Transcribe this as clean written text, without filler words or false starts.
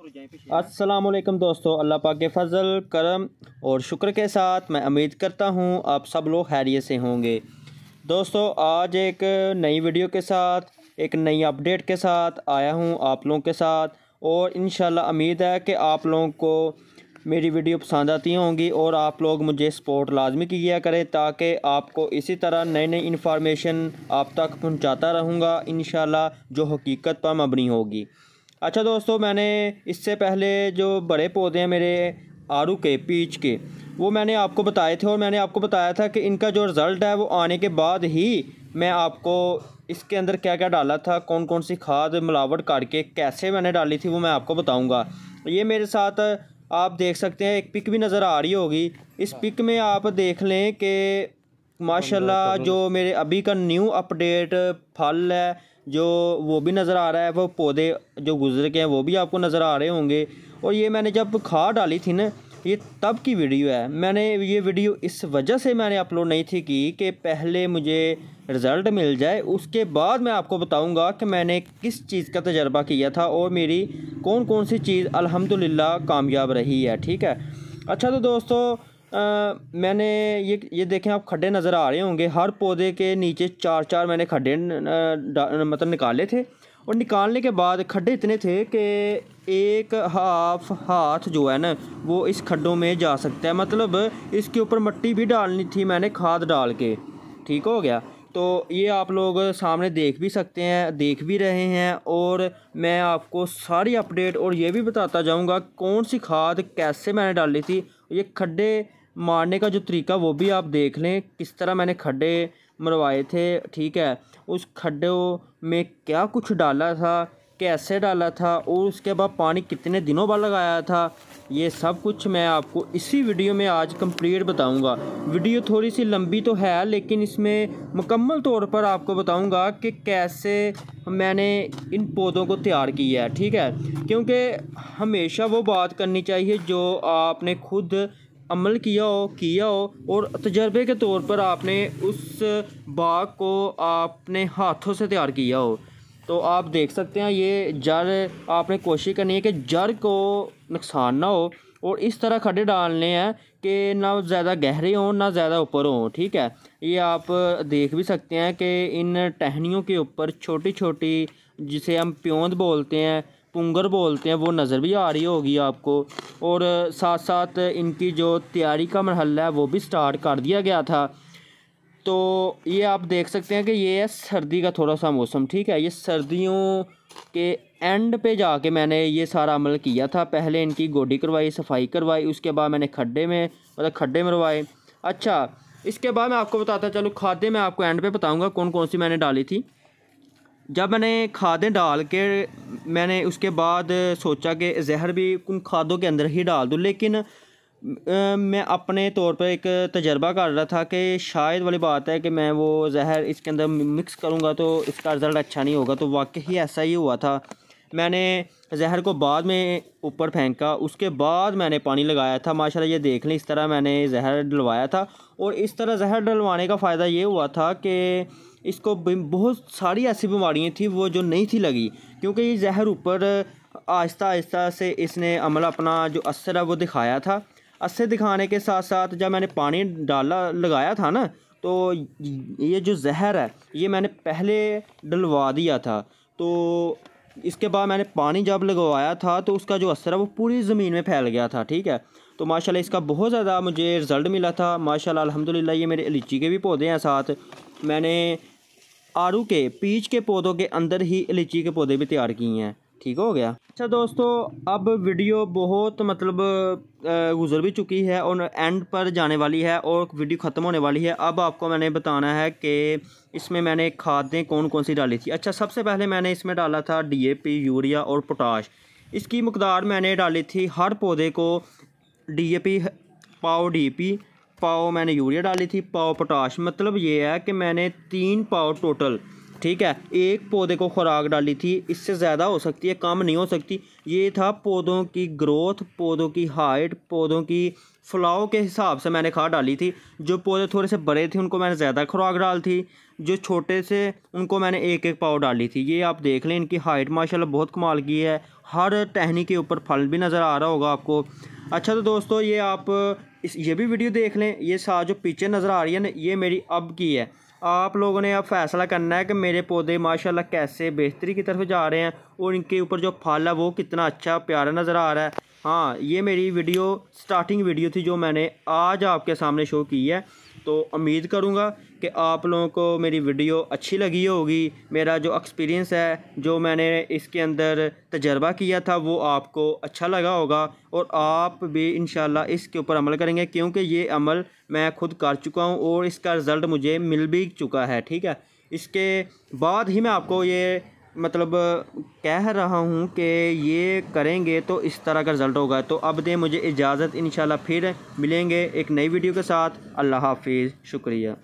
अस्सलामुअलैकुम दोस्तों, अल्लाह पाक के फ़ज़ल करम और शुक्र के साथ मैं उम्मीद करता हूँ आप सब लोग खैरियत से होंगे। दोस्तों, आज एक नई वीडियो के साथ, एक नई अपडेट के साथ आया हूँ आप लोगों के साथ, और इंशाल्लाह उम्मीद है कि आप लोगों को मेरी वीडियो पसंद आती होंगी और आप लोग मुझे सपोर्ट लाजमी किया करें ताकि आपको इसी तरह नई नई इन्फॉर्मेशन आप तक पहुँचाता रहूँगा इंशाल्लाह, जो हकीकत पर मबनी होगी। अच्छा दोस्तों, मैंने इससे पहले जो बड़े पौधे हैं मेरे आड़ू के, पीच के, वो मैंने आपको बताए थे और मैंने आपको बताया था कि इनका जो रिज़ल्ट है वो आने के बाद ही मैं आपको इसके अंदर क्या क्या डाला था, कौन कौन सी खाद मिलावट करके कैसे मैंने डाली थी, वो मैं आपको बताऊंगा। ये मेरे साथ आप देख सकते हैं, एक पिक भी नज़र आ रही होगी। इस पिक में आप देख लें कि माशाल्लाह जो मेरे अभी का न्यू अपडेट फल है जो वो भी नज़र आ रहा है, वो पौधे जो गुजर के हैं वो भी आपको नज़र आ रहे होंगे। और ये मैंने जब खाद डाली थी ना, ये तब की वीडियो है। मैंने ये वीडियो इस वजह से मैंने अपलोड नहीं थी की कि पहले मुझे रिज़ल्ट मिल जाए, उसके बाद मैं आपको बताऊंगा कि मैंने किस चीज़ का तजर्बा किया था और मेरी कौन कौन सी चीज़ अल्हम्दुलिल्लाह कामयाब रही है। ठीक है। अच्छा तो दोस्तों, मैंने ये देखें, आप खड्डे नज़र आ रहे होंगे। हर पौधे के नीचे चार चार मैंने खड्डे मतलब निकाले थे, और निकालने के बाद खड्डे इतने थे कि एक हाथ जो है ना वो इस खड्डों में जा सकता है। मतलब इसके ऊपर मिट्टी भी डालनी थी मैंने खाद डाल के। ठीक हो गया। तो ये आप लोग सामने देख भी सकते हैं, देख भी रहे हैं, और मैं आपको सारी अपडेट और ये भी बताता जाऊंगा कौन सी खाद कैसे मैंने डाली थी। ये खड्डे मारने का जो तरीका वो भी आप देख लें, किस तरह मैंने खड्डे मरवाए थे। ठीक है। उस खड्डों में क्या कुछ डाला था, कैसे डाला था, और उसके बाद पानी कितने दिनों बाद लगाया था, ये सब कुछ मैं आपको इसी वीडियो में आज कंप्लीट बताऊंगा। वीडियो थोड़ी सी लंबी तो है, लेकिन इसमें मुकम्मल तौर पर आपको बताऊंगा कि कैसे मैंने इन पौधों को तैयार किया है। ठीक है। क्योंकि हमेशा वो बात करनी चाहिए जो आपने खुद अमल किया हो और तजर्बे के तौर पर आपने उस बाग को आपने हाथों से तैयार किया हो। तो आप देख सकते हैं, ये जड़ आपने कोशिश करनी है कि जड़ को नुकसान ना हो, और इस तरह खड्डे डालने हैं कि ना ज़्यादा गहरे हों ना ज़्यादा ऊपर हों। ठीक है। ये आप देख भी सकते हैं कि इन टहनियों के ऊपर छोटी छोटी, जिसे हम प्योंद बोलते हैं, पुंगर बोलते हैं, वो नज़र भी आ रही होगी आपको। और साथ साथ इनकी जो तैयारी का मरहला है वो भी स्टार्ट कर दिया गया था। तो ये आप देख सकते हैं कि ये है सर्दी का थोड़ा सा मौसम। ठीक है। ये सर्दियों के एंड पे जाके मैंने ये सारा अमल किया था। पहले इनकी गोडी करवाई, सफाई करवाई, उसके बाद मैंने खड्डे मरवाए। अच्छा, इसके बाद मैं आपको बताता चलूँ, खादें मैं आपको एंड पे बताऊँगा कौन कौन सी मैंने डाली थी। जब मैंने खादें डाल के मैंने उसके बाद सोचा कि जहर भी उन खादों के अंदर ही डाल दूँ, लेकिन मैं अपने तौर पर एक तजर्बा कर रहा था कि शायद वाली बात है कि मैं वो जहर इसके अंदर मिक्स करूँगा तो इसका रिज़ल्ट अच्छा नहीं होगा। तो वाकई ऐसा ही हुआ था। मैंने जहर को बाद में ऊपर फेंका, उसके बाद मैंने पानी लगाया था। माशाल्लाह ये देख लें, इस तरह मैंने जहर डलवाया था। और इस तरह जहर डलवाने का फ़ायदा ये हुआ था कि इसको बहुत सारी ऐसी बीमारियाँ थी वो जो नहीं थी लगी, क्योंकि ये जहर ऊपर आहिस्ता आहिस्ता से इसने अमल अपना जो असर है वो दिखाया था। असर दिखाने के साथ साथ जब मैंने पानी लगाया था ना, तो ये जो जहर है ये मैंने पहले डलवा दिया था। तो इसके बाद मैंने पानी जब लगवाया था तो उसका जो असर है वो पूरी ज़मीन में फैल गया था। ठीक है। तो माशाल्लाह इसका बहुत ज़्यादा मुझे रिज़ल्ट मिला था। माशाल्लाह अल्हम्दुलिल्लाह ये मेरे लीची के भी पौधे हैं, साथ मैंने आड़ू के, पीच के पौधों के अंदर ही लीची के पौधे भी तैयार किए हैं। ठीक हो गया। अच्छा दोस्तों, अब वीडियो बहुत मतलब गुजर भी चुकी है और एंड पर जाने वाली है और वीडियो ख़त्म होने वाली है। अब आपको मैंने बताना है कि इसमें मैंने खादें कौन कौन सी डाली थी। अच्छा, सबसे पहले मैंने इसमें डाला था DAP, यूरिया और पोटाश। इसकी मकदार मैंने डाली थी हर पौधे को DAP पाव, DAP पाव मैंने यूरिया डाली थी, पाव पोटाश। मतलब ये है कि मैंने 3 पाव टोटल ठीक है, एक पौधे को खुराक डाली थी, इससे ज़्यादा हो सकती है, कम नहीं हो सकती। ये था पौधों की ग्रोथ, पौधों की हाइट, पौधों की फ्लाव के हिसाब से मैंने खाद डाली थी। जो पौधे थोड़े से बड़े थे उनको मैंने ज़्यादा खुराक डाली थी, जो छोटे से उनको मैंने एक एक पाव डाली थी। ये आप देख लें, इनकी हाइट माशाल्लाह बहुत कमाल की है। हर टहनी के ऊपर फल भी नज़र आ रहा होगा आपको। अच्छा तो दोस्तों ये आप ये भी वीडियो देख लें। ये साथ जो पीछे नज़र आ रही है ना, ये मेरी अब की है। आप लोगों ने अब फैसला करना है कि मेरे पौधे माशाल्लाह कैसे बेहतरी की तरफ जा रहे हैं और इनके ऊपर जो फल है वो कितना अच्छा प्यारा नज़र आ रहा है। हाँ, ये मेरी वीडियो स्टार्टिंग वीडियो थी जो मैंने आज आपके सामने शो की है। तो उम्मीद करूँगा कि आप लोगों को मेरी वीडियो अच्छी लगी होगी। मेरा जो एक्सपीरियंस है, जो मैंने इसके अंदर तजर्बा किया था, वो आपको अच्छा लगा होगा और आप भी इंशाल्लाह इसके ऊपर अमल करेंगे, क्योंकि ये अमल मैं खुद कर चुका हूँ और इसका रिज़ल्ट मुझे मिल भी चुका है। ठीक है, इसके बाद ही मैं आपको ये मतलब कह रहा हूँ कि ये करेंगे तो इस तरह का रिज़ल्ट होगा। तो अब दें मुझे इजाज़त, इंशाल्लाह फिर मिलेंगे एक नई वीडियो के साथ। अल्लाह हाफिज़, शुक्रिया।